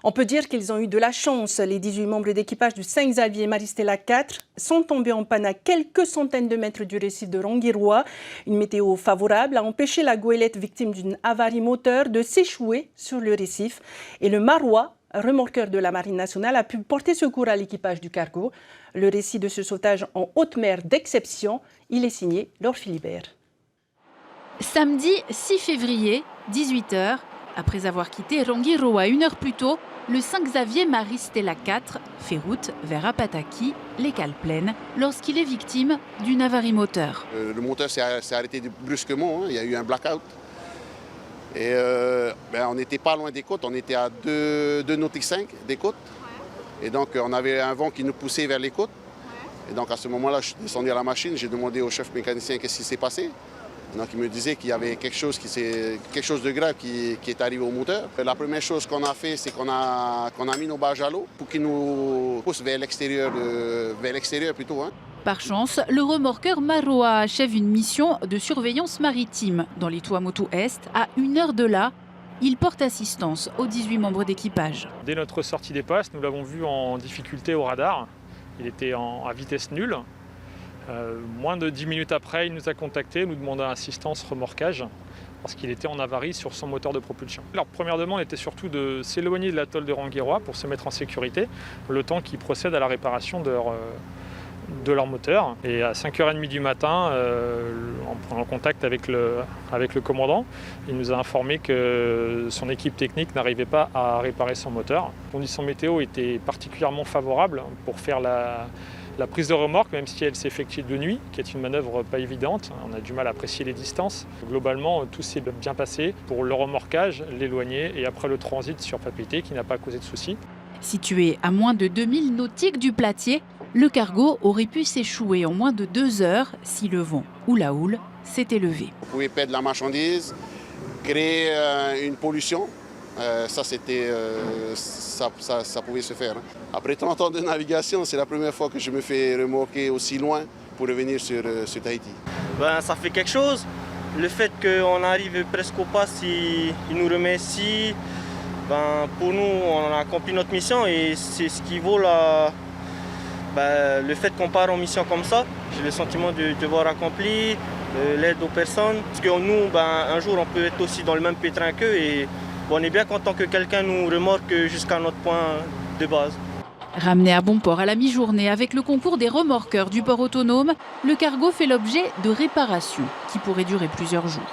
On peut dire qu'ils ont eu de la chance. Les 18 membres d'équipage du Saint-Xavier Maristella 4 sont tombés en panne à quelques centaines de mètres du récif de Ronguirois. Une météo favorable a empêché la goélette victime d'une avarie moteur de s'échouer sur le récif. Et le Marois, remorqueur de la Marine nationale, a pu porter secours à l'équipage du cargo. Le récit de ce sauvetage en haute mer d'exception, il est signé Laure Philibert. Samedi 6 février, 18h, après avoir quitté Ronguiroa 1 heure plus tôt, le Saint-Xavier Maristella 4 fait route vers Apataki, les cales pleines, lorsqu'il est victime d'une avarie moteur. Le moteur s'est arrêté brusquement, il y a eu un blackout. Et on n'était pas loin des côtes, on était à 2 nautiques 5 des côtes. Et donc on avait un vent qui nous poussait vers les côtes. Et donc à ce moment-là, je suis descendu à la machine, j'ai demandé au chef mécanicien qu'est-ce qui s'est passé. Donc il me disait qu'il y avait quelque chose de grave qui est arrivé au moteur. La première chose qu'on a fait, c'est qu'on a mis nos barges à l'eau pour qu'ils nous poussent vers l'extérieur plutôt. Par chance, le remorqueur Maroa achève une mission de surveillance maritime dans les Tuamotu Est. À 1 heure de là, il porte assistance aux 18 membres d'équipage. Dès notre sortie des passes, nous l'avons vu en difficulté au radar. Il était à vitesse nulle. Moins de 10 minutes après, il nous a contactés, nous demandant assistance remorquage parce qu'il était en avarie sur son moteur de propulsion. Leur première demande était surtout de s'éloigner de l'atoll de Ronguiroa pour se mettre en sécurité, le temps qu'ils procèdent à la réparation de leur moteur. Et à 5h30 du matin, en prenant contact avec le commandant, il nous a informé que son équipe technique n'arrivait pas à réparer son moteur. Les conditions météo étaient particulièrement favorables pour faire la prise de remorque, même si elle s'effectue de nuit, qui est une manœuvre pas évidente. On a du mal à apprécier les distances. Globalement, tout s'est bien passé pour le remorquage, l'éloigner et après le transit sur Papeete qui n'a pas causé de soucis. Situé à moins de 2000 nautiques du Platier, le cargo aurait pu s'échouer en moins de 2 heures si le vent ou la houle s'était levé. Vous pouvez perdre la marchandise, créer une pollution. Ça pouvait se faire. Après 30 ans de navigation, c'est la première fois que je me fais remorquer aussi loin pour revenir sur Tahiti. Ça fait quelque chose. Le fait qu'on arrive presque au pas, il nous remet ici. Pour nous, on a accompli notre mission et c'est ce qui vaut le fait qu'on part en mission comme ça. J'ai le sentiment de devoir accompli, l'aide aux personnes. Parce que nous, un jour, on peut être aussi dans le même pétrin qu'eux. Et on est bien content que quelqu'un nous remorque jusqu'à notre point de base. Ramené à bon port à la mi-journée avec le concours des remorqueurs du port autonome, le cargo fait l'objet de réparations qui pourraient durer plusieurs jours.